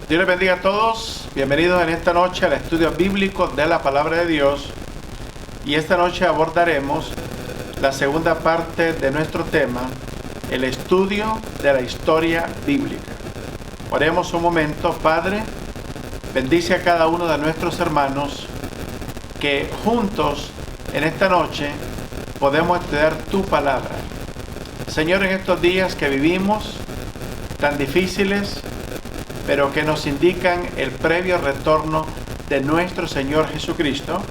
Dios les bendiga a todos. Bienvenidos en esta noche al estudio bíblico de la Palabra de Dios. Y esta noche abordaremos la segunda parte de nuestro tema, el estudio de la historia bíblica. Oremos un momento. Padre, bendice a cada uno de nuestros hermanos que juntos en esta noche podemos estudiar tu palabra. Señor, en estos días que vivimos tan difíciles, pero que nos indican el previo retorno de nuestro Señor Jesucristo,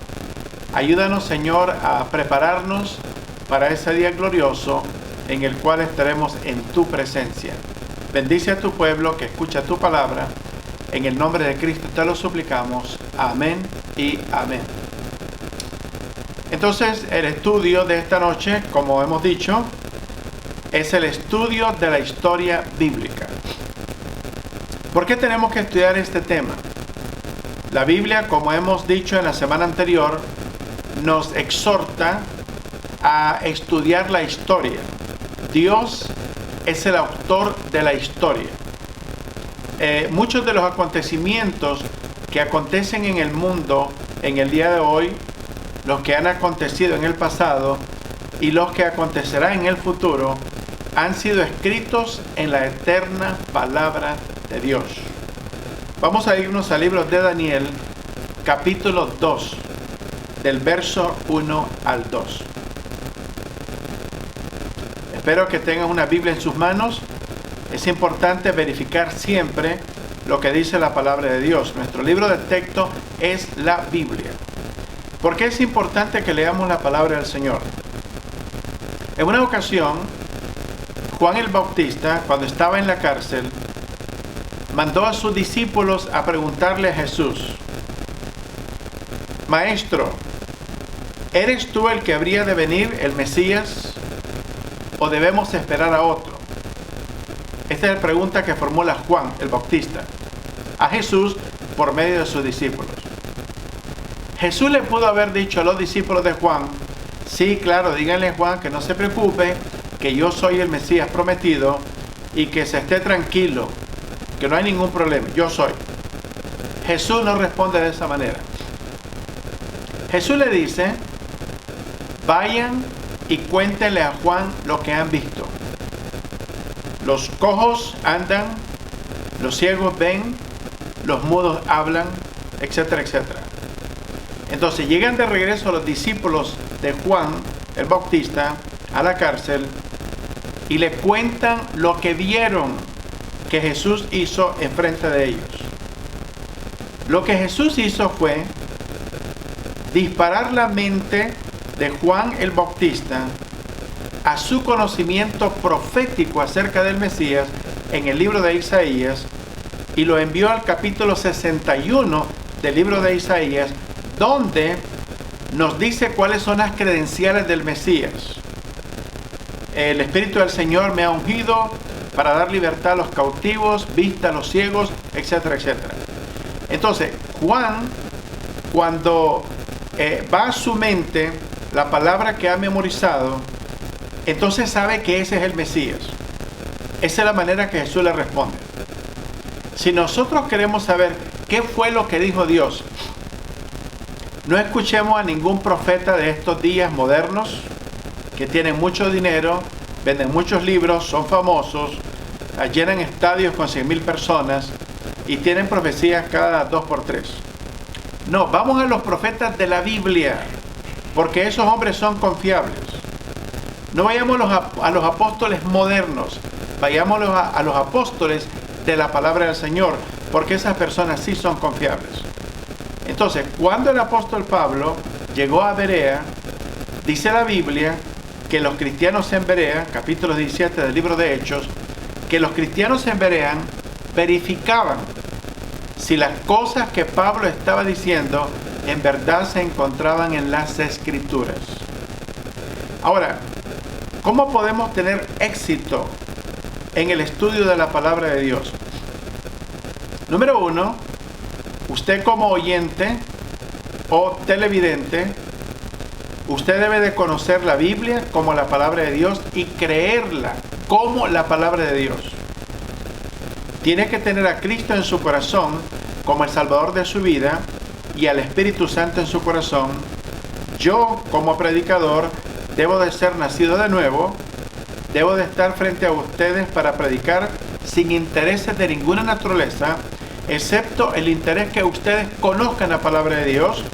ayúdanos, Señor, a prepararnos para ese día glorioso en el cual estaremos en tu presencia. Bendice a tu pueblo que escucha tu palabra. En el nombre de Cristo te lo suplicamos. Amén y amén. Entonces, el estudio de esta noche, como hemos dicho, es el estudio de la historia bíblica. ¿Por qué tenemos que estudiar este tema? La Biblia, como hemos dicho en la semana anterior, nos exhorta a estudiar la historia. Dios es el autor de la historia. Muchos de los acontecimientos que acontecen en el mundo en el día de hoy, los que han acontecido en el pasado y los que acontecerán en el futuro, han sido escritos en la eterna palabra de Dios. Vamos a irnos al libro de Daniel, capítulo 2, del verso 1 al 2. Espero que tengan una Biblia en sus manos. Es importante verificar siempre lo que dice la palabra de Dios. Nuestro libro de texto es la Biblia. ¿Por qué es importante que leamos la palabra del Señor? En una ocasión, Juan el Bautista, cuando estaba en la cárcel, mandó a sus discípulos a preguntarle a Jesús: Maestro, ¿eres tú el que habría de venir, el Mesías, o debemos esperar a otro? Esta es la pregunta que formula Juan el Bautista a Jesús por medio de sus discípulos. Jesús le pudo haber dicho a los discípulos de Juan: sí, claro, díganle a Juan que no se preocupe, que yo soy el Mesías prometido y que se esté tranquilo, que no hay ningún problema, yo soy. Jesús no responde de esa manera. Jesús le dice: vayan y cuéntenle a Juan lo que han visto. Los cojos andan, los ciegos ven, los mudos hablan, etcétera, etcétera. Entonces llegan de regreso los discípulos de Juan el Bautista a la cárcel y le cuentan lo que vieron que Jesús hizo enfrente de ellos. Lo que Jesús hizo fue disparar la mente de Juan el Bautista a su conocimiento profético acerca del Mesías en el libro de Isaías, y lo envió al capítulo 61 del libro de Isaías, donde nos dice cuáles son las credenciales del Mesías. El Espíritu del Señor me ha ungido para dar libertad a los cautivos, vista a los ciegos, etcétera, etcétera. Entonces, Juan, cuando va a su mente la palabra que ha memorizado, entonces sabe que ese es el Mesías. Esa es la manera que Jesús le responde. Si nosotros queremos saber qué fue lo que dijo Dios, no escuchemos a ningún profeta de estos días modernos que tienen mucho dinero, venden muchos libros, son famosos, llenan estadios con 100,000 personas y tienen profecías cada 2 por 3. No, vamos a los profetas de la Biblia, porque esos hombres son confiables. No vayamos a los apóstoles modernos, vayamos a los apóstoles de la palabra del Señor, porque esas personas sí son confiables. Entonces, cuando el apóstol Pablo llegó a Berea, dice la Biblia que los cristianos en Berea, capítulo 17 del libro de Hechos, que los cristianos en Berea verificaban si las cosas que Pablo estaba diciendo en verdad se encontraban en las Escrituras. Ahora, ¿cómo podemos tener éxito en el estudio de la palabra de Dios? Número 1, usted como oyente o televidente, usted debe de conocer la Biblia como la palabra de Dios y creerla como la palabra de Dios. Tiene que tener a Cristo en su corazón como el Salvador de su vida y al Espíritu Santo en su corazón. Yo, como predicador, debo de ser nacido de nuevo. Debo de estar frente a ustedes para predicar sin intereses de ninguna naturaleza, excepto el interés que ustedes conozcan la palabra de Dios.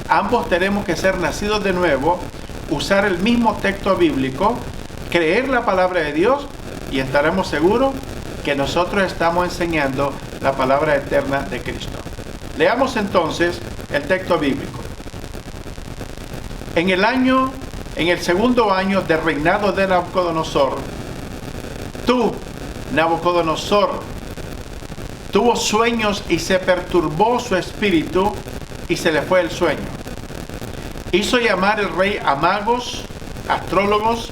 Ambos tenemos que ser nacidos de nuevo, usar el mismo texto bíblico, creer la palabra de Dios y estaremos seguros que nosotros estamos enseñando la palabra eterna de Cristo. Leamos entonces el texto bíblico. En el segundo año del reinado de Nabucodonosor, Nabucodonosor, tuvo sueños y se perturbó su espíritu y se le fue el sueño. Hizo llamar el rey a magos, astrólogos,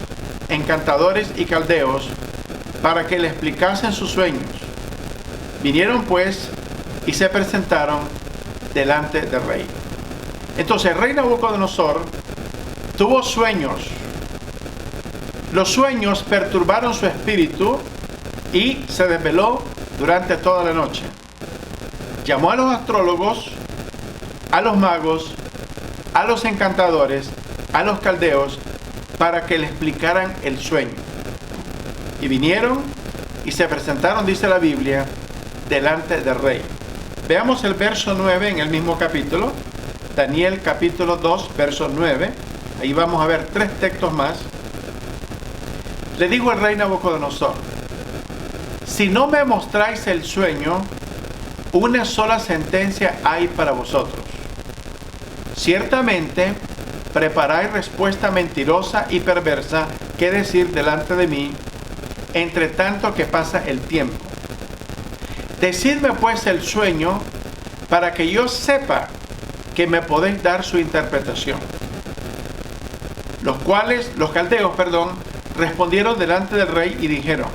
encantadores y caldeos para que le explicasen sus sueños. Vinieron pues y se presentaron delante del rey. Entonces el rey Nabucodonosor tuvo sueños. Los sueños perturbaron su espíritu y se desveló durante toda la noche. Llamó a los astrólogos, a los magos, a los encantadores, a los caldeos, para que le explicaran el sueño. Y vinieron y se presentaron, dice la Biblia, delante del rey. Veamos el verso 9 en el mismo capítulo, Daniel capítulo 2, verso 9. Ahí vamos a ver 3 textos más. Le dijo el rey Nabucodonosor: si no me mostráis el sueño, una sola sentencia hay para vosotros. Ciertamente preparáis respuesta mentirosa y perversa que decir delante de mí, entre tanto que pasa el tiempo. Decidme pues el sueño, para que yo sepa que me podéis dar su interpretación. Los caldeos, respondieron delante del rey y dijeron: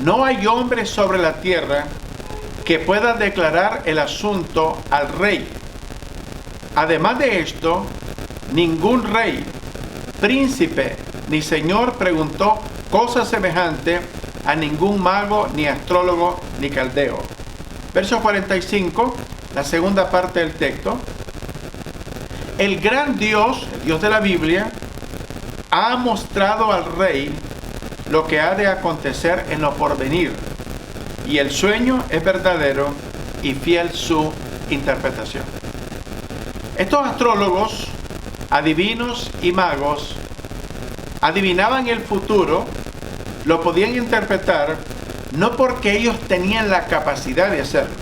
no hay hombre sobre la tierra que pueda declarar el asunto al rey. Además de esto, ningún rey, príncipe ni señor preguntó cosa semejante a ningún mago, ni astrólogo, ni caldeo. Verso 45, la segunda parte del texto. El gran Dios, el Dios de la Biblia, ha mostrado al rey lo que ha de acontecer en lo porvenir, y el sueño es verdadero y fiel su interpretación. Estos astrólogos, adivinos y magos adivinaban el futuro, lo podían interpretar no porque ellos tenían la capacidad de hacerlo,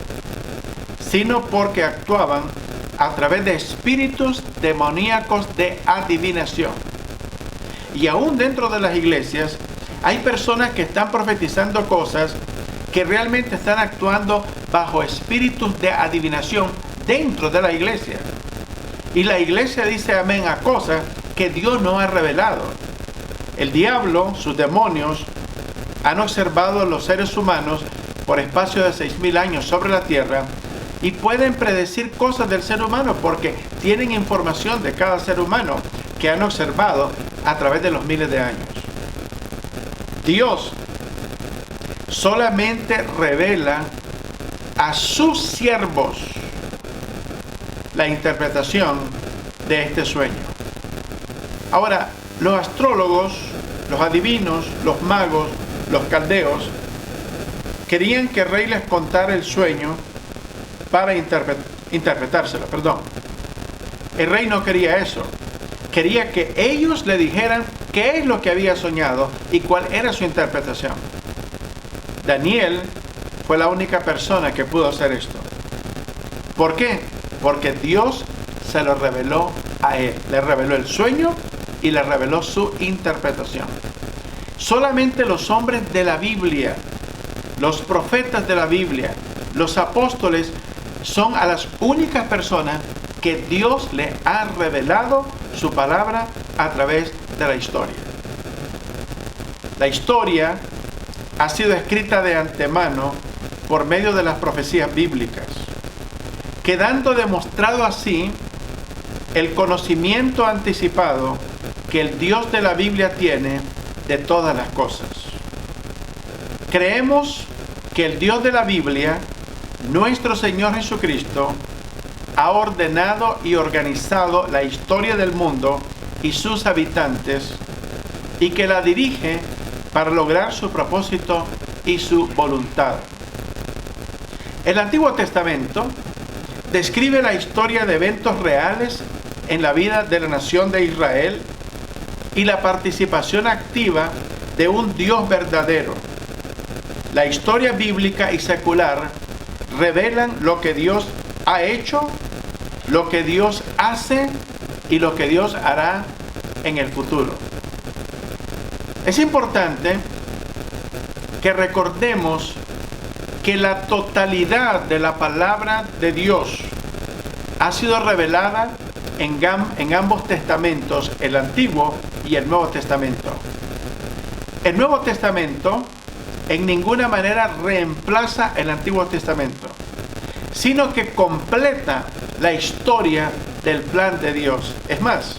sino porque actuaban a través de espíritus demoníacos de adivinación. Y aún dentro de las iglesias hay personas que están profetizando cosas que realmente están actuando bajo espíritus de adivinación dentro de la iglesia. Y la iglesia dice amén a cosas que Dios no ha revelado. El diablo, sus demonios, han observado a los seres humanos por espacio de 6,000 años sobre la tierra y pueden predecir cosas del ser humano porque tienen información de cada ser humano que han observado a través de los miles de años. Dios solamente revela a sus siervos la interpretación de este sueño. Ahora, los astrólogos, los adivinos, los magos, los caldeos, querían que el rey les contara el sueño para interpretárselo. El rey no quería eso. Quería que ellos le dijeran qué es lo que había soñado y cuál era su interpretación. Daniel fue la única persona que pudo hacer esto. ¿Por qué? Porque Dios se lo reveló a él. Le reveló el sueño y le reveló su interpretación. Solamente los hombres de la Biblia, los profetas de la Biblia, los apóstoles, son a las únicas personas que Dios le ha revelado su palabra a través de la historia. La historia ha sido escrita de antemano por medio de las profecías bíblicas, quedando demostrado así el conocimiento anticipado que el Dios de la Biblia tiene de todas las cosas. Creemos que el Dios de la Biblia, nuestro Señor Jesucristo, ha ordenado y organizado la historia del mundo y sus habitantes, y que la dirige para lograr su propósito y su voluntad. El Antiguo Testamento describe la historia de eventos reales en la vida de la nación de Israel y la participación activa de un Dios verdadero. La historia bíblica y secular revelan lo que Dios ha hecho, lo que Dios hace y lo que Dios hará en el futuro. Es importante que recordemos que la totalidad de la palabra de Dios ha sido revelada en ambos testamentos, el Antiguo y el Nuevo Testamento. El Nuevo Testamento en ninguna manera reemplaza el Antiguo Testamento, sino que completa la historia del plan de Dios. Es más,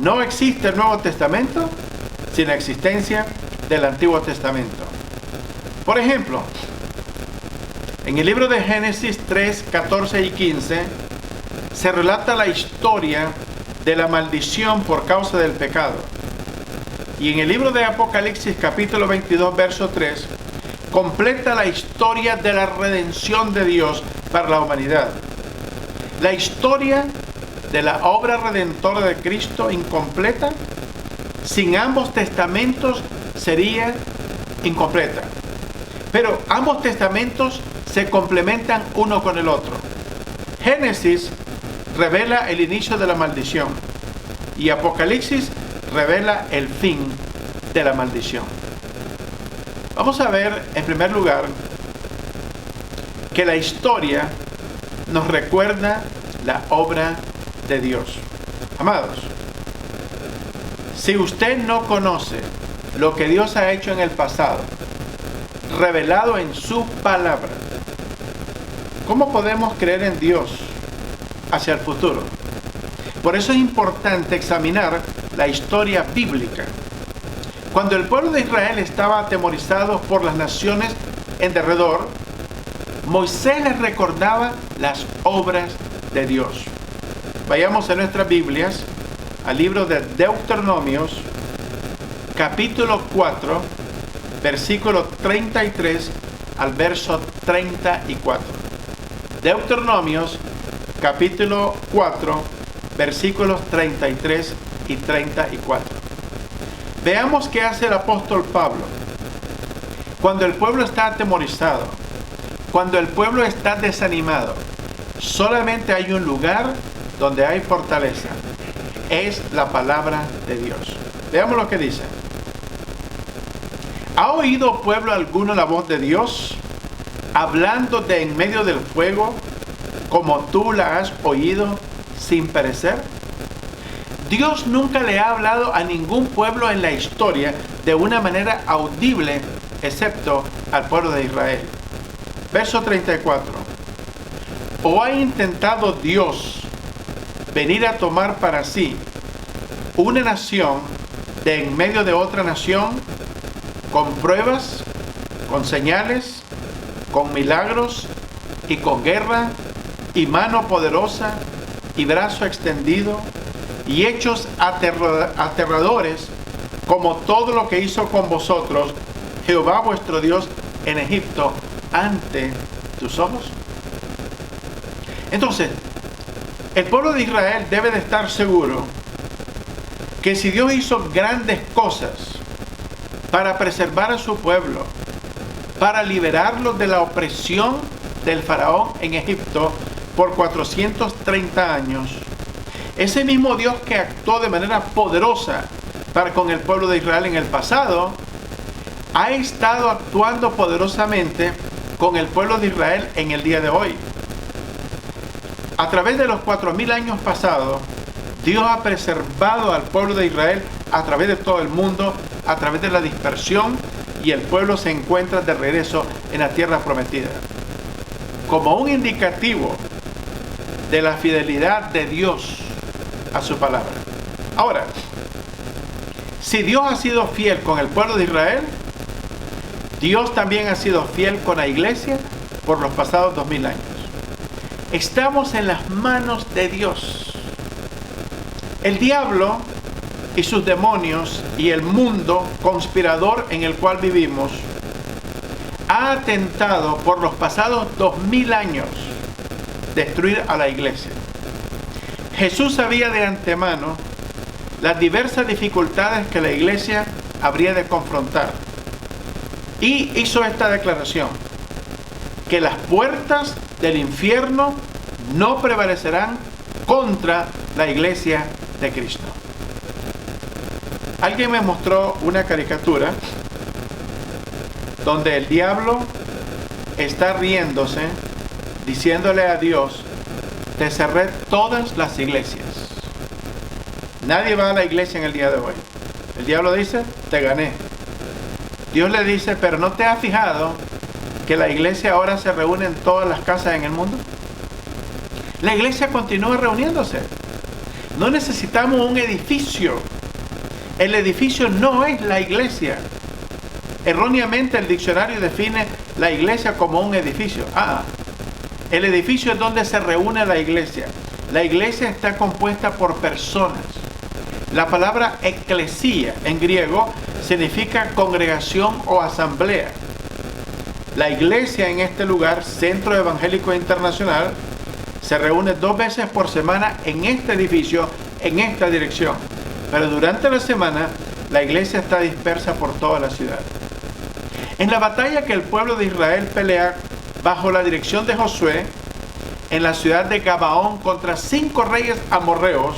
no existe el Nuevo Testamento sin la existencia del Antiguo Testamento. Por ejemplo, en el libro de Génesis 3, 14 y 15 se relata la historia de la maldición por causa del pecado. Y en el libro de Apocalipsis capítulo 22, verso 3, completa la historia de la redención de Dios para la humanidad. La historia de la obra redentora de Cristo incompleta, sin ambos testamentos sería incompleta. Pero ambos testamentos se complementan uno con el otro. Génesis revela el inicio de la maldición y Apocalipsis revela el fin de la maldición. Vamos a ver en primer lugar que la historia nos recuerda la obra de Dios. Amados, si usted no conoce lo que Dios ha hecho en el pasado, revelado en su palabra, ¿cómo podemos creer en Dios hacia el futuro? Por eso es importante examinar la historia bíblica. Cuando el pueblo de Israel estaba atemorizado por las naciones en derredor, Moisés les recordaba las obras de Dios. Vayamos en nuestras Biblias al libro de Deuteronomios, capítulo 4, versículo 33 al verso 34. Deuteronomios, capítulo 4, versículos 33 y 34. Veamos qué hace el apóstol Pablo. Cuando el pueblo está atemorizado, cuando el pueblo está desanimado, solamente hay un lugar donde hay fortaleza. Es la palabra de Dios. Veamos lo que dice. ¿Ha oído pueblo alguno la voz de Dios, hablando de en medio del fuego, como tú la has oído sin perecer? Dios nunca le ha hablado a ningún pueblo en la historia de una manera audible, excepto al pueblo de Israel. Verso 34. ¿O ha intentado Dios venir a tomar para sí una nación de en medio de otra nación, con pruebas, con señales, con milagros y con guerra y mano poderosa y brazo extendido y hechos aterradores, como todo lo que hizo con vosotros Jehová vuestro Dios en Egipto ante tus ojos? Entonces, el pueblo de Israel debe de estar seguro que si Dios hizo grandes cosas para preservar a su pueblo, para liberarlos de la opresión del faraón en Egipto por 430 años, ese mismo Dios que actuó de manera poderosa para con el pueblo de Israel en el pasado, ha estado actuando poderosamente con el pueblo de Israel en el día de hoy. A través de los 4000 años pasados, Dios ha preservado al pueblo de Israel a través de todo el mundo, a través de la dispersión, y el pueblo se encuentra de regreso en la tierra prometida. Como un indicativo de la fidelidad de Dios a su palabra. Ahora, si Dios ha sido fiel con el pueblo de Israel, Dios también ha sido fiel con la iglesia por los pasados 2000 años. Estamos en las manos de Dios. El diablo y sus demonios y el mundo conspirador en el cual vivimos ha atentado por los pasados 2000 años destruir a la iglesia. Jesús sabía de antemano las diversas dificultades que la iglesia habría de confrontar y hizo esta declaración: que las puertas del infierno no prevalecerán contra la iglesia de Cristo. Alguien me mostró una caricatura donde el diablo está riéndose, diciéndole a Dios: te cerré todas las iglesias. Nadie va a la iglesia en el día de hoy. El diablo dice: te gané. Dios le dice: pero ¿no te has fijado que la iglesia ahora se reúne en todas las casas en el mundo? La iglesia continúa reuniéndose. No necesitamos un edificio. El edificio no es la iglesia. Erróneamente el diccionario define la iglesia como un edificio. El edificio es donde se reúne la iglesia. La iglesia está compuesta por personas. La palabra eclesía en griego significa congregación o asamblea. La iglesia en este lugar, Centro Evangélico Internacional, se reúne 2 veces por semana en este edificio, en esta dirección. Pero durante la semana, la iglesia está dispersa por toda la ciudad. En la batalla que el pueblo de Israel pelea bajo la dirección de Josué, en la ciudad de Gabaón contra 5 reyes amorreos,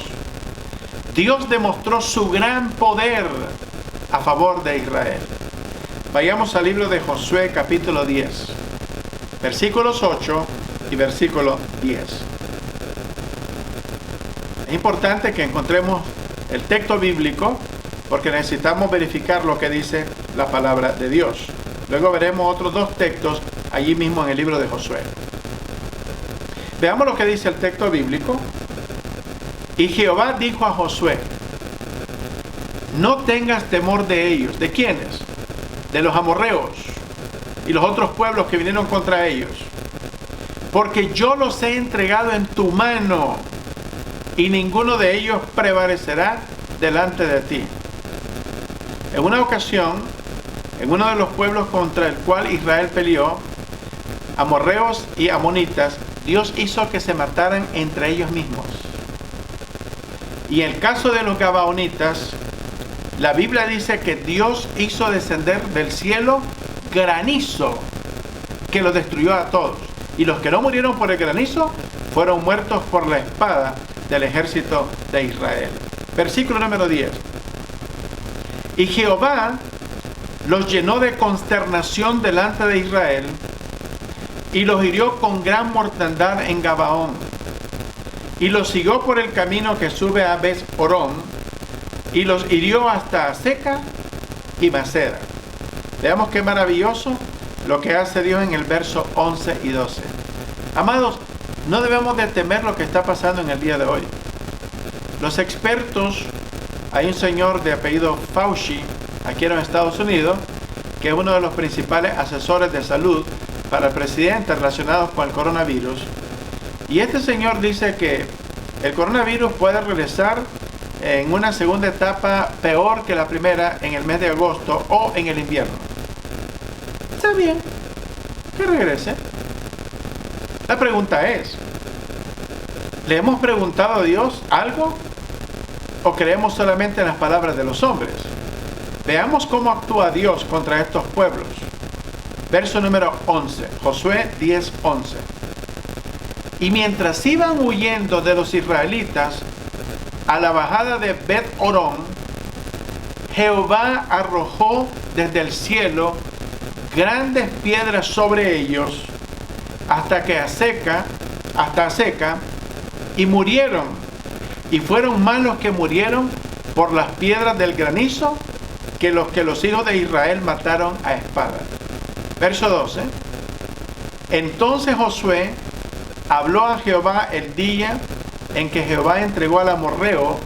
Dios demostró su gran poder a favor de Israel. Vayamos al libro de Josué capítulo 10, versículos 8 y versículo 10. Es importante que encontremos el texto bíblico porque necesitamos verificar lo que dice la palabra de Dios. Luego veremos otros 2 textos allí mismo en el libro de Josué. Veamos lo que dice el texto bíblico. Y Jehová dijo a Josué: no tengas temor de ellos. ¿De quiénes? De los amorreos y los otros pueblos que vinieron contra ellos, porque yo los he entregado en tu mano y ninguno de ellos prevalecerá delante de ti. En una ocasión, en uno de los pueblos contra el cual Israel peleó, amorreos y amonitas, Dios hizo que se mataran entre ellos mismos. Y en el caso de los gabaonitas, la Biblia dice que Dios hizo descender del cielo granizo que los destruyó a todos. Y los que no murieron por el granizo fueron muertos por la espada del ejército de Israel. Versículo número 10. Y Jehová los llenó de consternación delante de Israel y los hirió con gran mortandad en Gabaón. Y los siguió por el camino que sube a Bet-Orón y los hirió hasta Aseca y Maceda. Veamos qué maravilloso lo que hace Dios en el verso 11 y 12. Amados, no debemos de temer lo que está pasando en el día de hoy. Los expertos, hay un señor de apellido Fauci aquí en los Estados Unidos, que es uno de los principales asesores de salud para el presidente relacionados con el coronavirus. Y este señor dice que el coronavirus puede regresar en una segunda etapa peor que la primera en el mes de agosto o en el invierno. Está bien, que regrese. La pregunta es, ¿le hemos preguntado a Dios algo o creemos solamente en las palabras de los hombres? Veamos cómo actúa Dios contra estos pueblos. Verso número 11, Josué 10:11. Y mientras iban huyendo de los israelitas a la bajada de Bet-Orón, Jehová arrojó desde el cielo grandes piedras sobre ellos hasta Aseca, y murieron, y fueron más los que murieron por las piedras del granizo que los hijos de Israel mataron a espada. Verso 12. Entonces Josué habló a Jehová el día en que Jehová entregó al amorreo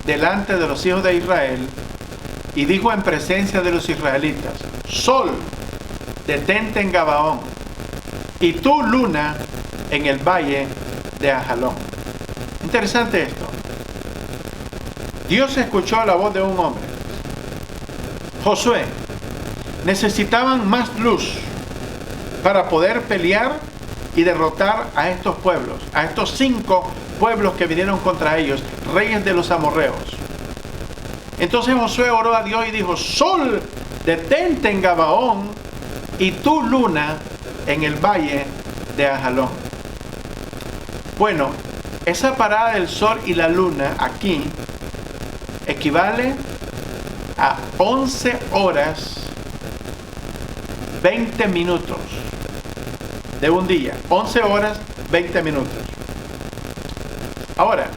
delante de los hijos de Israel, y dijo en presencia de los israelitas: Sol, detente en Gabaón, y tú, luna, en el valle de Ajalón. Interesante esto. Dios escuchó la voz de un hombre. Josué, necesitaban más luz para poder pelear y derrotar a estos pueblos, a estos 5 pueblos que vinieron contra ellos, reyes de los amorreos. Entonces Josué oró a Dios y dijo: Sol, detente en Gabaón, y tú, luna, en el valle de Ajalón. Bueno, esa parada del sol y la luna aquí equivale a 11 horas 20 minutos de un día. 11 horas 20 minutos. Ahora,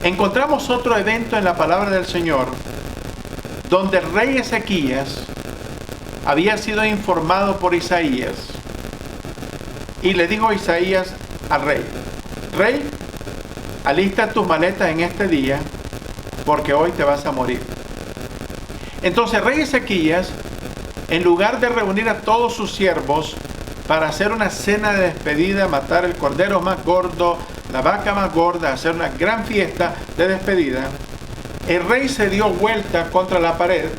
encontramos otro evento en la palabra del Señor donde el rey Ezequías había sido informado por Isaías, y le dijo a Isaías al rey: Rey, alista tus maletas en este día, porque hoy te vas a morir. Entonces el rey Ezequías, en lugar de reunir a todos sus siervos para hacer una cena de despedida, matar el cordero más gordo, la vaca más gorda, hacer una gran fiesta de despedida, el rey se dio vuelta contra la pared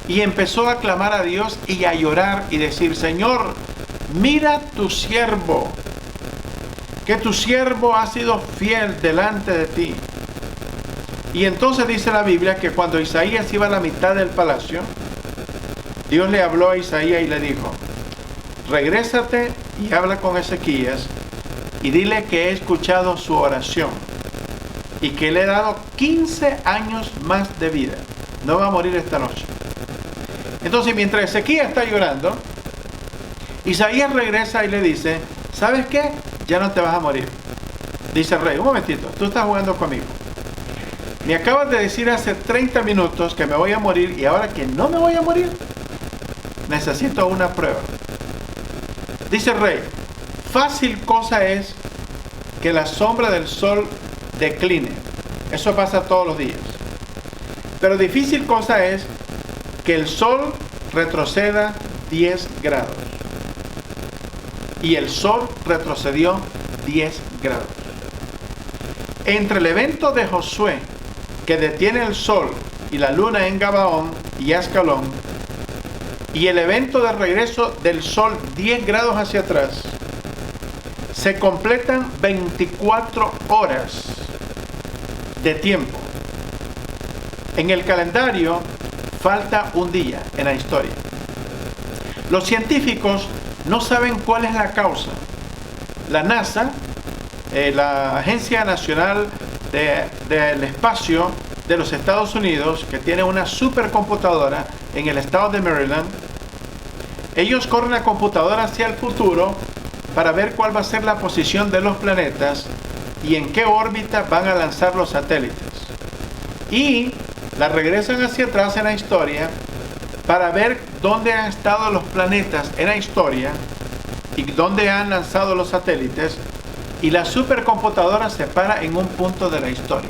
y empezó a clamar a Dios y a llorar y decir: Señor, mira tu siervo, que tu siervo ha sido fiel delante de ti. Y entonces dice la Biblia que cuando Isaías iba a la mitad del palacio, Dios le habló a Isaías y le dijo: regrésate y habla con Ezequías y dile que he escuchado su oración y que le he dado 15 años más de vida. No va a morir esta noche. Entonces, mientras Ezequías está llorando, Isaías regresa y le dice: ¿sabes qué? Ya no te vas a morir. Dice el rey: un momentito, tú estás jugando conmigo. Me acabas de decir hace 30 minutos que me voy a morir, y ahora que no me voy a morir, necesito una prueba. Dice el rey: fácil cosa es que la sombra del sol decline. Eso pasa todos los días. Pero difícil cosa es que el sol retroceda 10 grados. Y el sol retrocedió 10 grados. Entre el evento de Josué, que detiene el sol y la luna en Gabaón y Ascalón, y el evento de regreso del sol 10 grados hacia atrás, se completan 24 horas de tiempo. En el calendario falta un día en la historia. Los científicos no saben cuál es la causa. La NASA, la Agencia Nacional del Espacio de los Estados Unidos, que tiene una supercomputadora en el estado de Maryland, ellos corren la computadora hacia el futuro para ver cuál va a ser la posición de los planetas y en qué órbita van a lanzar los satélites. Y la regresan hacia atrás en la historia para ver dónde han estado los planetas en la historia y dónde han lanzado los satélites, y la supercomputadora se para en un punto de la historia.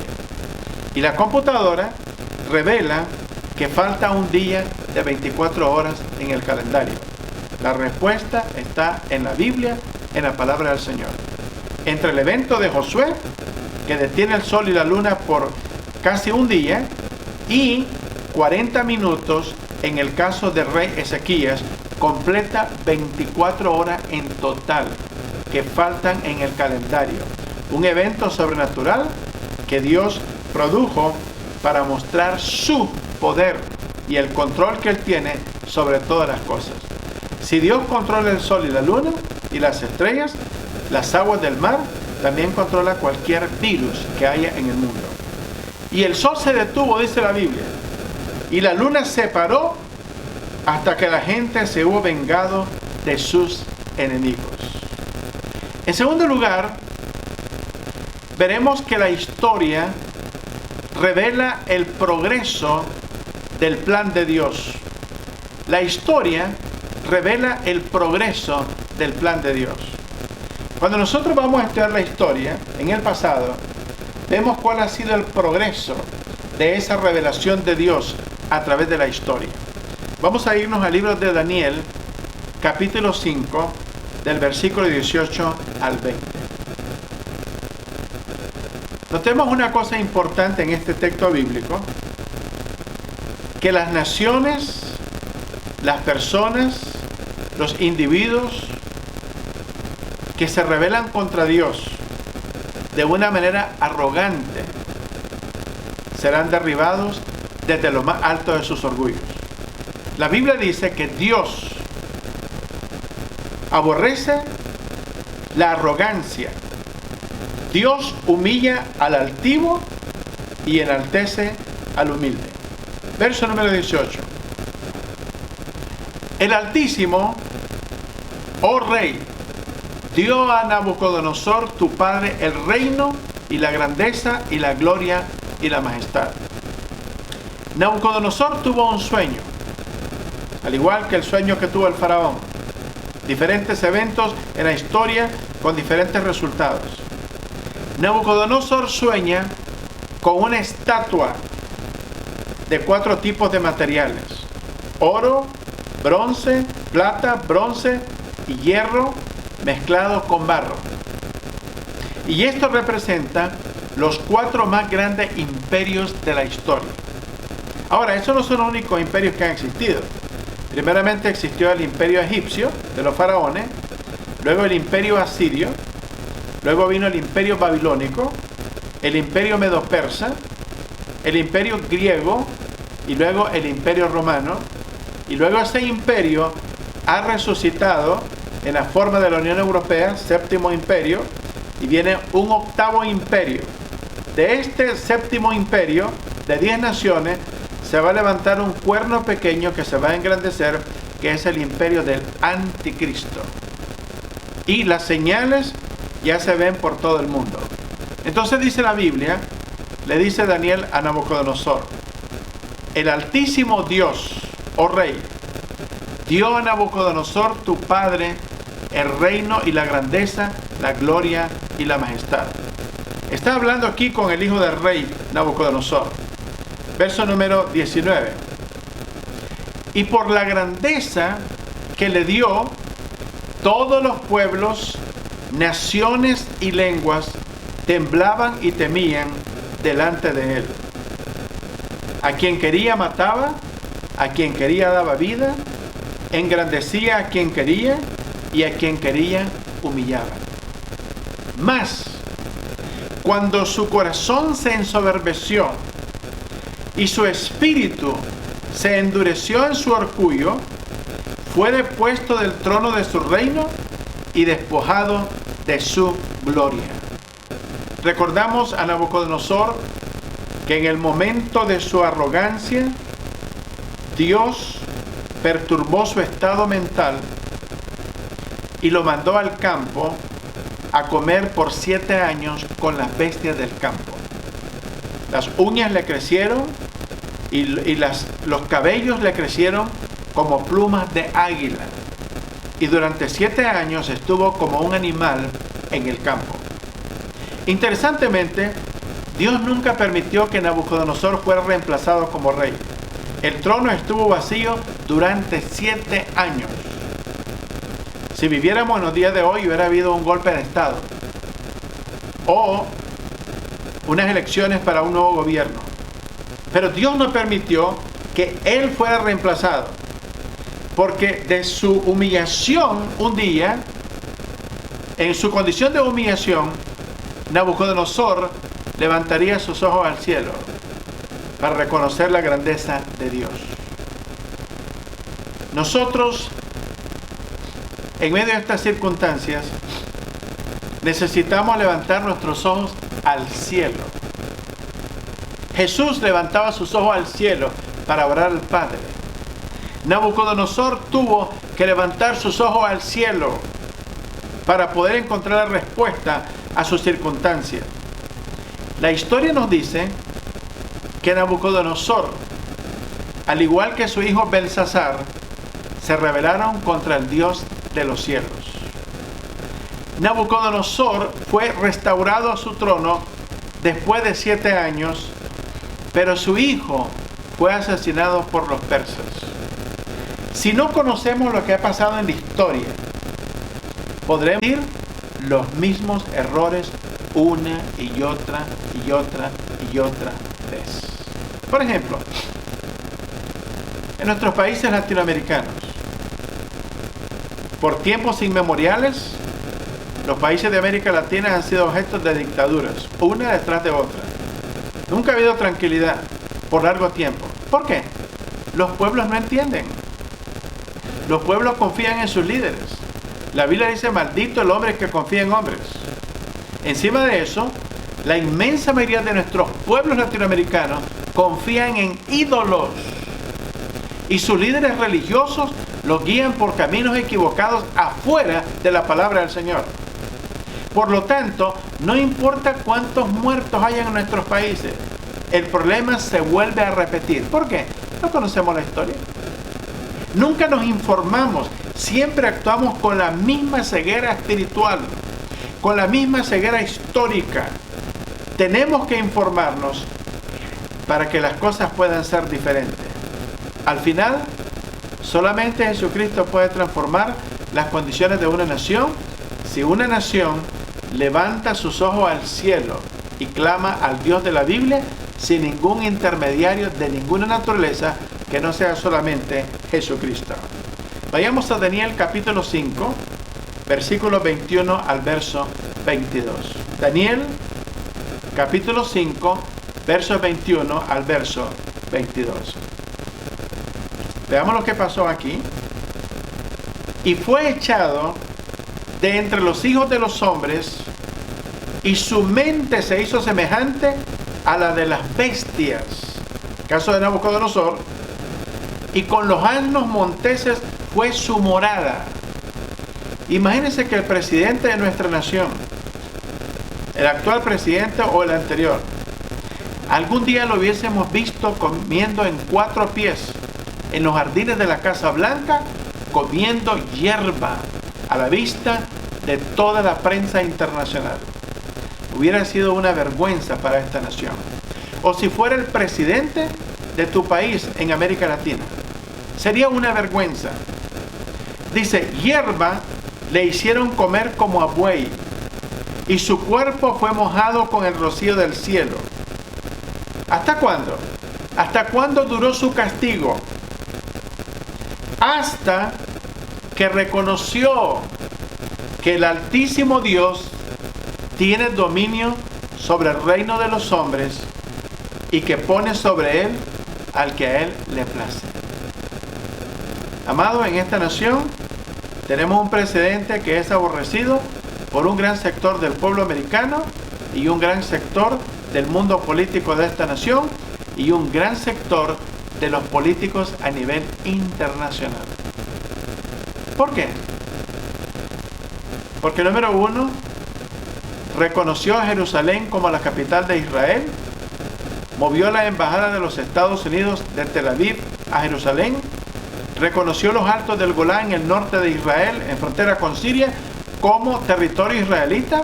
Y la computadora revela que falta un día de 24 horas en el calendario. La respuesta está en la Biblia, en la palabra del Señor. Entre el evento de Josué, que detiene el sol y la luna por casi un día, y 40 minutos en el caso del rey Ezequías, completa 24 horas en total que faltan en el calendario. Un evento sobrenatural que Dios produjo para mostrar su poder y el control que Él tiene sobre todas las cosas. Si Dios controla el sol y la luna y las estrellas, las aguas del mar, también controla cualquier virus que haya en el mundo. Y el sol se detuvo, dice la Biblia, y la luna se paró hasta que la gente se hubo vengado de sus enemigos. En segundo lugar, veremos que la historia revela el progreso del plan de Dios. La historia revela el progreso del plan de Dios. Cuando nosotros vamos a estudiar la historia en el pasado, vemos cuál ha sido el progreso de esa revelación de Dios a través de la historia. Vamos a irnos al libro de Daniel, capítulo 5, del versículo 18 al 20. Notemos una cosa importante en este texto bíblico, que las naciones, las personas, los individuos que se rebelan contra Dios de una manera arrogante serán derribados desde lo más alto de sus orgullos. La Biblia dice que Dios aborrece la arrogancia. Dios humilla al altivo y enaltece al humilde. Verso número 18. El Altísimo, oh Rey, dio a Nabucodonosor, tu padre, el reino y la grandeza y la gloria y la majestad. Nabucodonosor tuvo un sueño, al igual que el sueño que tuvo el faraón. Diferentes eventos en la historia con diferentes resultados. Nabucodonosor sueña con una estatua de 4 tipos de materiales: oro, bronce, plata, bronce y hierro mezclado con barro. Y esto representa los 4 más grandes imperios de la historia. Ahora, esos no son los únicos imperios que han existido. Primeramente existió el imperio egipcio de los faraones, luego el imperio asirio, luego vino el imperio babilónico, el imperio medo-persa, el imperio griego y luego el imperio romano. Y luego ese imperio ha resucitado en la forma de la Unión Europea, 7º imperio, y viene un 8º imperio. De este 7º imperio, de 10 naciones, se va a levantar un cuerno pequeño que se va a engrandecer, que es el imperio del anticristo. Y las señales ya se ven por todo el mundo. Entonces dice la Biblia, le dice Daniel a Nabucodonosor: el Altísimo Dios, oh Rey, dio a Nabucodonosor, tu padre, el reino y la grandeza, la gloria y la majestad. Está hablando aquí con el hijo del rey Nabucodonosor. Verso número 19. Y por la grandeza que le dio, todos los pueblos, naciones y lenguas temblaban y temían delante de él. A quien quería mataba, a quien quería daba vida, engrandecía a quien quería y a quien quería humillaba. Mas, cuando su corazón se ensoberbeció y su espíritu se endureció en su orgullo, fue depuesto del trono de su reino y despojado de su gloria. Recordamos a Nabucodonosor que en el momento de su arrogancia, Dios perturbó su estado mental y lo mandó al campo a comer por 7 años con las bestias del campo. Las uñas le crecieron y los cabellos le crecieron como plumas de águila. Y durante 7 años estuvo como un animal en el campo. Interesantemente, Dios nunca permitió que Nabucodonosor fuera reemplazado como rey. El trono estuvo vacío durante 7 años. Si viviéramos en los días de hoy, hubiera habido un golpe de estado o unas elecciones para un nuevo gobierno. Pero Dios no permitió que él fuera reemplazado, porque de su humillación un día, en su condición de humillación, Nabucodonosor levantaría sus ojos al cielo para reconocer la grandeza de Dios. Nosotros, en medio de estas circunstancias, necesitamos levantar nuestros ojos al cielo. Jesús levantaba sus ojos al cielo para orar al Padre. Nabucodonosor tuvo que levantar sus ojos al cielo para poder encontrar la respuesta a sus circunstancias. La historia nos dice que Nabucodonosor, al igual que su hijo Belsasar, se rebelaron contra el Dios de los cielos. Nabucodonosor fue restaurado a su trono después de 7 años, pero su hijo fue asesinado por los persas. Si no conocemos lo que ha pasado en la historia, podremos ir los mismos errores una y otra y otra y otra vez. Por ejemplo, en nuestros países latinoamericanos, por tiempos inmemoriales, los países de América Latina han sido objeto de dictaduras, una detrás de otra. Nunca ha habido tranquilidad por largo tiempo. ¿Por qué? Los pueblos no entienden. Los pueblos confían en sus líderes. La Biblia dice, maldito el hombre que confía en hombres. Encima de eso, la inmensa mayoría de nuestros pueblos latinoamericanos confían en ídolos. Y sus líderes religiosos los guían por caminos equivocados afuera de la palabra del Señor. Por lo tanto, no importa cuántos muertos hayan en nuestros países, el problema se vuelve a repetir. ¿Por qué? No conocemos la historia. Nunca nos informamos, siempre actuamos con la misma ceguera espiritual, con la misma ceguera histórica. Tenemos que informarnos para que las cosas puedan ser diferentes. Al final, solamente Jesucristo puede transformar las condiciones de una nación si una nación levanta sus ojos al cielo y clama al Dios de la Biblia sin ningún intermediario de ninguna naturaleza que no sea solamente Jesucristo. Vayamos a Daniel capítulo 5, versículo 21 al verso 22. Daniel capítulo 5, verso 21 al verso 22. Veamos lo que pasó aquí. Y fue echado de entre los hijos de los hombres, y su mente se hizo semejante a la de las bestias, caso de Nabucodonosor, y con los asnos monteses fue su morada. Imagínense que el presidente de nuestra nación, el actual presidente o el anterior, algún día lo hubiésemos visto comiendo en 4 pies en los jardines de la Casa Blanca, comiendo hierba a la vista de toda la prensa internacional. Hubiera sido una vergüenza para esta nación. O si fuera el presidente de tu país en América Latina, sería una vergüenza. Dice, hierba le hicieron comer como a buey, y su cuerpo fue mojado con el rocío del cielo. ¿Hasta cuándo? ¿Hasta cuándo duró su castigo? Hasta que reconoció que el Altísimo Dios tiene dominio sobre el reino de los hombres y que pone sobre él al que a él le place. Amados, en esta nación tenemos un presidente que es aborrecido por un gran sector del pueblo americano y un gran sector del mundo político de esta nación y un gran sector de los políticos a nivel internacional. ¿Por qué? Porque número 1, reconoció a Jerusalén como la capital de Israel, movió la embajada de los Estados Unidos de Tel Aviv a Jerusalén, reconoció los altos del Golán en el norte de Israel, en frontera con Siria, como territorio israelita,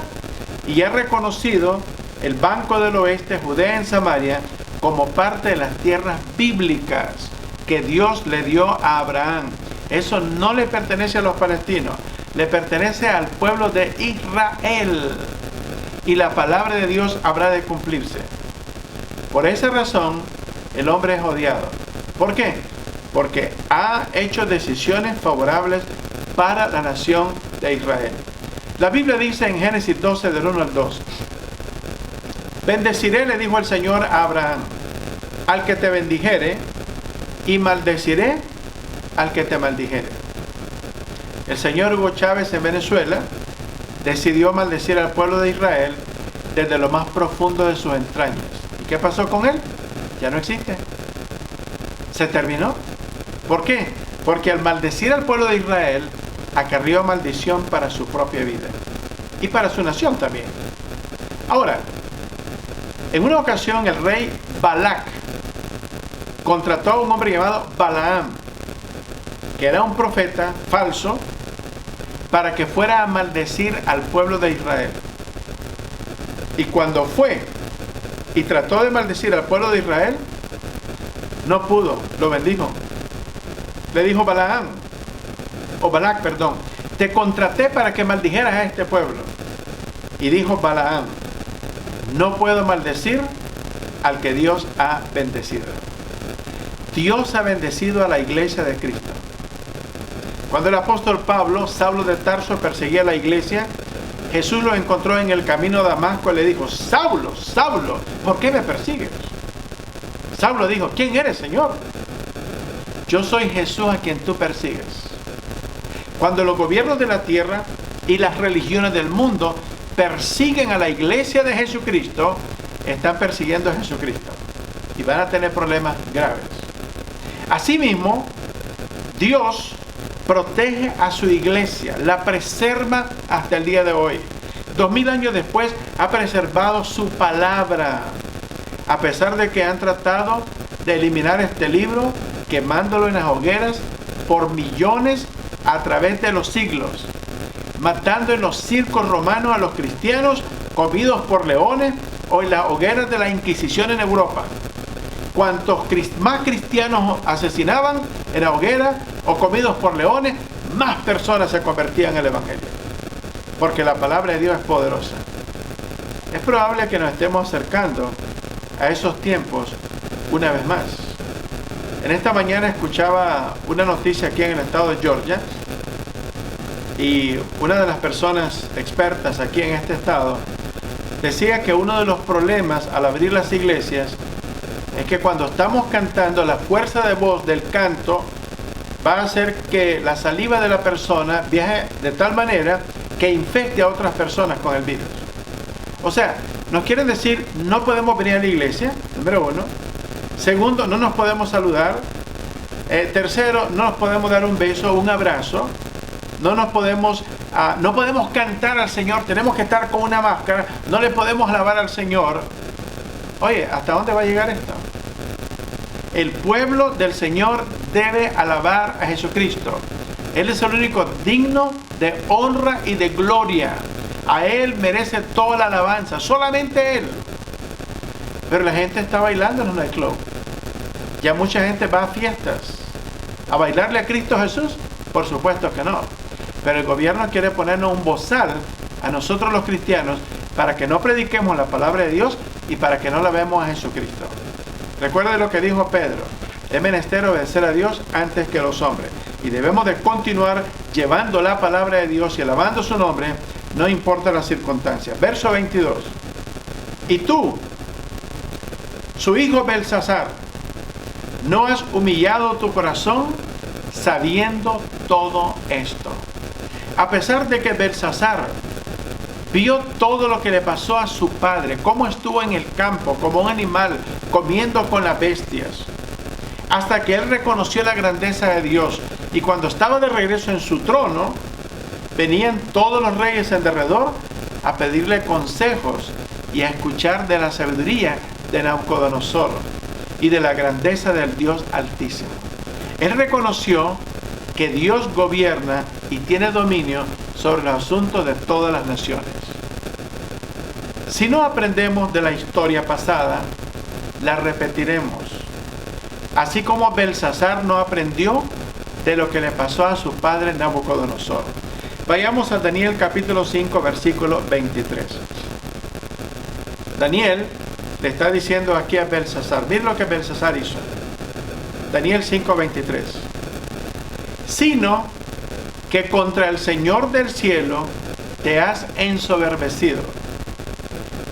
y ha reconocido el Banco del Oeste, Judea en Samaria, como parte de las tierras bíblicas que Dios le dio a Abraham. Eso no le pertenece a los palestinos, le pertenece al pueblo de Israel. Y la palabra de Dios habrá de cumplirse. Por esa razón, el hombre es odiado. ¿Por qué? Porque ha hecho decisiones favorables para la nación de Israel. La Biblia dice en Génesis 12, del 1 al 2. Bendeciré, le dijo el Señor a Abraham, al que te bendijere, y maldeciré al que te maldijere. El señor Hugo Chávez en Venezuela decidió maldecir al pueblo de Israel desde lo más profundo de sus entrañas. ¿Y qué pasó con él? Ya no existe. Se terminó. ¿Por qué? Porque al maldecir al pueblo de Israel, acarrió maldición para su propia vida y para su nación también. Ahora, en una ocasión el rey Balac contrató a un hombre llamado Balaam, que era un profeta falso, para que fuera a maldecir al pueblo de Israel. Y cuando fue y trató de maldecir al pueblo de Israel, no pudo, lo bendijo. le dijo Balac, perdón, te contraté para que maldijeras a este pueblo. Y dijo Balaam, no puedo maldecir al que Dios ha bendecido. Dios ha bendecido a la iglesia de Cristo. Cuando el apóstol Pablo, Saulo de Tarso, perseguía a la iglesia, Jesús lo encontró en el camino a Damasco y le dijo, Saulo, Saulo, ¿por qué me persigues? Saulo dijo, ¿quién eres, Señor? Yo soy Jesús a quien tú persigues. Cuando los gobiernos de la tierra y las religiones del mundo persiguen a la iglesia de Jesucristo, están persiguiendo a Jesucristo y van a tener problemas graves. Asimismo, Dios protege a su iglesia, la preserva hasta el día de hoy. 2000 años después ha preservado su palabra, a pesar de que han tratado de eliminar este libro, quemándolo en las hogueras por millones a través de los siglos, matando en los circos romanos a los cristianos comidos por leones o en las hogueras de la Inquisición en Europa. Cuantos más cristianos asesinaban en la hoguera o comidos por leones, más personas se convertían en el Evangelio, porque la palabra de Dios es poderosa. Es probable que nos estemos acercando a esos tiempos una vez más. En esta mañana escuchaba una noticia aquí en el estado de Georgia, y una de las personas expertas aquí en este estado decía que uno de los problemas al abrir las iglesias es que cuando estamos cantando, la fuerza de voz del canto va a hacer que la saliva de la persona viaje de tal manera que infecte a otras personas con el virus. O sea, nos quieren decir, no podemos venir a la iglesia, número uno. Segundo, no nos podemos saludar. Tercero, no nos podemos dar un beso o un abrazo. No podemos cantar al Señor, tenemos que estar con una máscara, no le podemos alabar al Señor. Oye, ¿hasta dónde va a llegar esto? El pueblo del Señor debe alabar a Jesucristo. Él es el único digno de honra y de gloria. A Él merece toda la alabanza, solamente Él. Pero la gente está bailando en un nightclub. Ya mucha gente va a fiestas. ¿A bailarle a Cristo Jesús? Por supuesto que no. Pero el gobierno quiere ponernos un bozal a nosotros los cristianos para que no prediquemos la palabra de Dios y para que no la vemos a Jesucristo. Recuerde lo que dijo Pedro: es menester obedecer a Dios antes que a los hombres. Y debemos de continuar llevando la palabra de Dios y alabando su nombre, no importa las circunstancias. Verso 22. Y tú, su hijo Belsasar, ¿no has humillado tu corazón sabiendo todo esto? A pesar de que Belsasar vio todo lo que le pasó a su padre, cómo estuvo en el campo como un animal comiendo con las bestias, hasta que él reconoció la grandeza de Dios, y cuando estaba de regreso en su trono, venían todos los reyes en derredor a pedirle consejos y a escuchar de la sabiduría de Nabucodonosor y de la grandeza del Dios Altísimo. Él reconoció que Dios gobierna y tiene dominio sobre los asuntos de todas las naciones. Si no aprendemos de la historia pasada, la repetiremos. Así como Belsasar no aprendió de lo que le pasó a su padre Nabucodonosor. Vayamos a Daniel capítulo 5, versículo 23. Daniel le está diciendo aquí a Belsasar, miren lo que Belsasar hizo. Daniel 5, 23. Sino que contra el Señor del cielo te has ensoberbecido,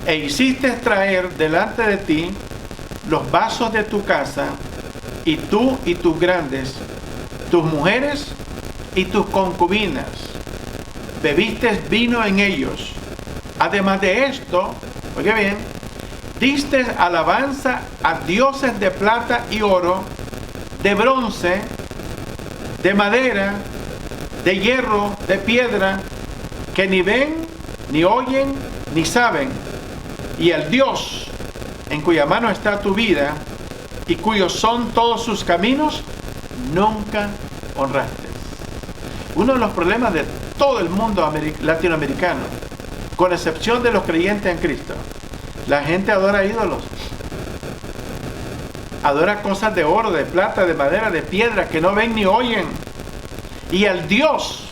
e hiciste traer delante de ti los vasos de tu casa, y tú y tus grandes, tus mujeres y tus concubinas, bebiste vino en ellos. Además de esto, oye bien, diste alabanza a dioses de plata y oro, de bronce, de madera, de hierro, de piedra, que ni ven, ni oyen, ni saben, y al Dios en cuya mano está tu vida y cuyos son todos sus caminos, nunca honraste. Uno de los problemas de todo el mundo latinoamericano, con excepción de los creyentes en Cristo, la gente adora ídolos. adora cosas de oro, de plata, de madera, de piedra, que no ven ni oyen. Y al Dios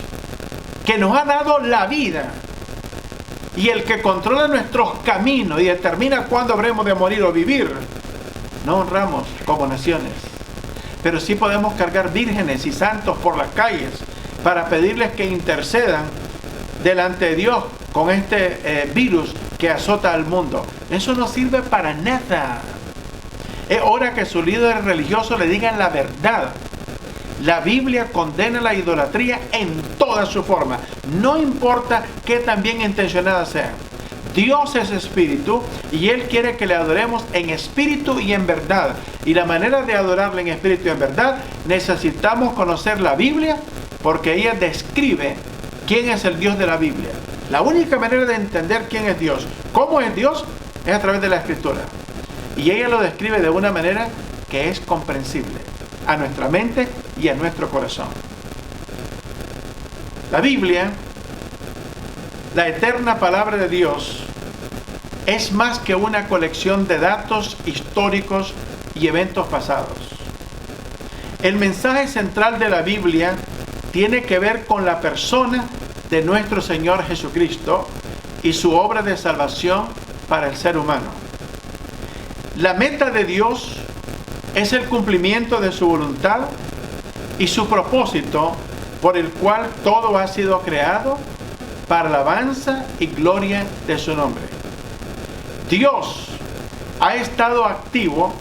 que nos ha dado la vida y el que controla nuestros caminos y determina cuándo habremos de morir o vivir, no honramos como naciones. Pero sí podemos cargar vírgenes y santos por las calles para pedirles que intercedan delante de Dios con este virus que azota al mundo. Eso no sirve para nada. Es hora que sus líderes religiosos le digan la verdad. La Biblia condena la idolatría en toda su forma, no importa qué tan bien intencionada sea. Dios es espíritu y Él quiere que le adoremos en espíritu y en verdad. Y la manera de adorarle en espíritu y en verdad, necesitamos conocer la Biblia, porque ella describe quién es el Dios de la Biblia. La única manera de entender quién es Dios, cómo es Dios, es a través de la Escritura. Y ella lo describe de una manera que es comprensible a nuestra mente y a nuestro corazón. La Biblia, la eterna palabra de Dios, es más que una colección de datos históricos y eventos pasados. El mensaje central de la Biblia tiene que ver con la persona de nuestro Señor Jesucristo y su obra de salvación para el ser humano. La meta de Dios es el cumplimiento de su voluntad y su propósito por el cual todo ha sido creado para alabanza y gloria de su nombre. Dios ha estado activo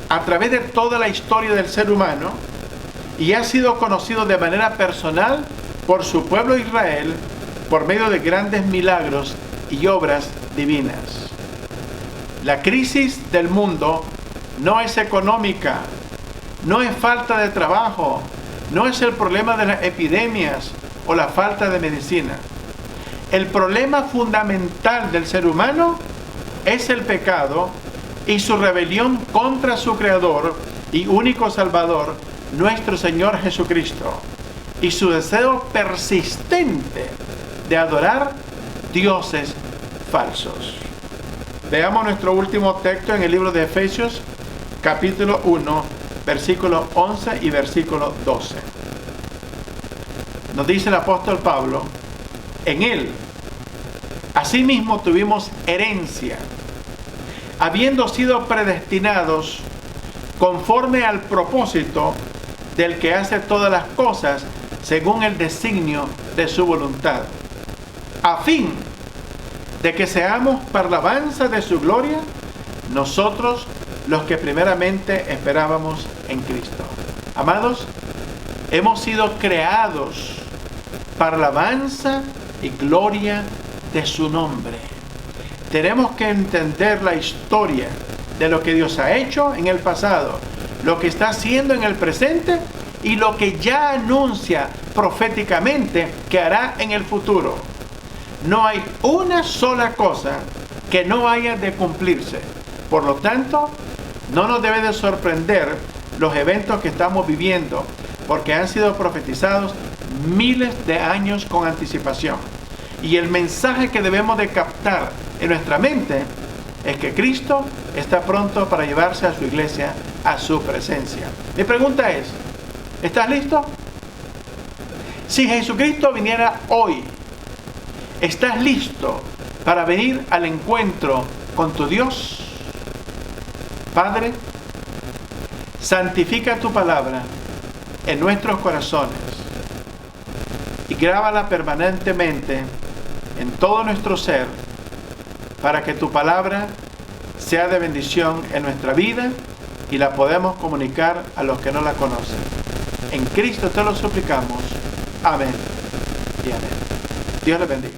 a través de toda la historia del ser humano y ha sido conocido de manera personal por su pueblo Israel por medio de grandes milagros y obras divinas. La crisis del mundo no es económica, no es falta de trabajo, no es el problema de las epidemias o la falta de medicina. El problema fundamental del ser humano es el pecado y su rebelión contra su Creador y único Salvador, nuestro Señor Jesucristo, y su deseo persistente de adorar dioses falsos. Veamos nuestro último texto en el libro de Efesios, capítulo 1, versículo 11 y versículo 12. Nos dice el apóstol Pablo: en él, asimismo tuvimos herencia, habiendo sido predestinados conforme al propósito del que hace todas las cosas según el designio de su voluntad, a fin de que seamos para alabanza de su gloria, nosotros los que primeramente esperábamos en Cristo. Amados, hemos sido creados para alabanza y gloria de su nombre. Tenemos que entender la historia de lo que Dios ha hecho en el pasado, lo que está haciendo en el presente y lo que ya anuncia proféticamente que hará en el futuro. No hay una sola cosa que no haya de cumplirse. Por lo tanto, no nos debe de sorprender los eventos que estamos viviendo, porque han sido profetizados miles de años con anticipación. Y el mensaje que debemos de captar en nuestra mente es que Cristo está pronto para llevarse a su iglesia a su presencia. Mi pregunta es, ¿estás listo? Si Jesucristo viniera hoy, ¿estás listo para venir al encuentro con tu Dios? Padre, santifica tu palabra en nuestros corazones y grábala permanentemente en todo nuestro ser, para que tu palabra sea de bendición en nuestra vida y la podemos comunicar a los que no la conocen. En Cristo te lo suplicamos. Amén y amén. Dios les bendiga.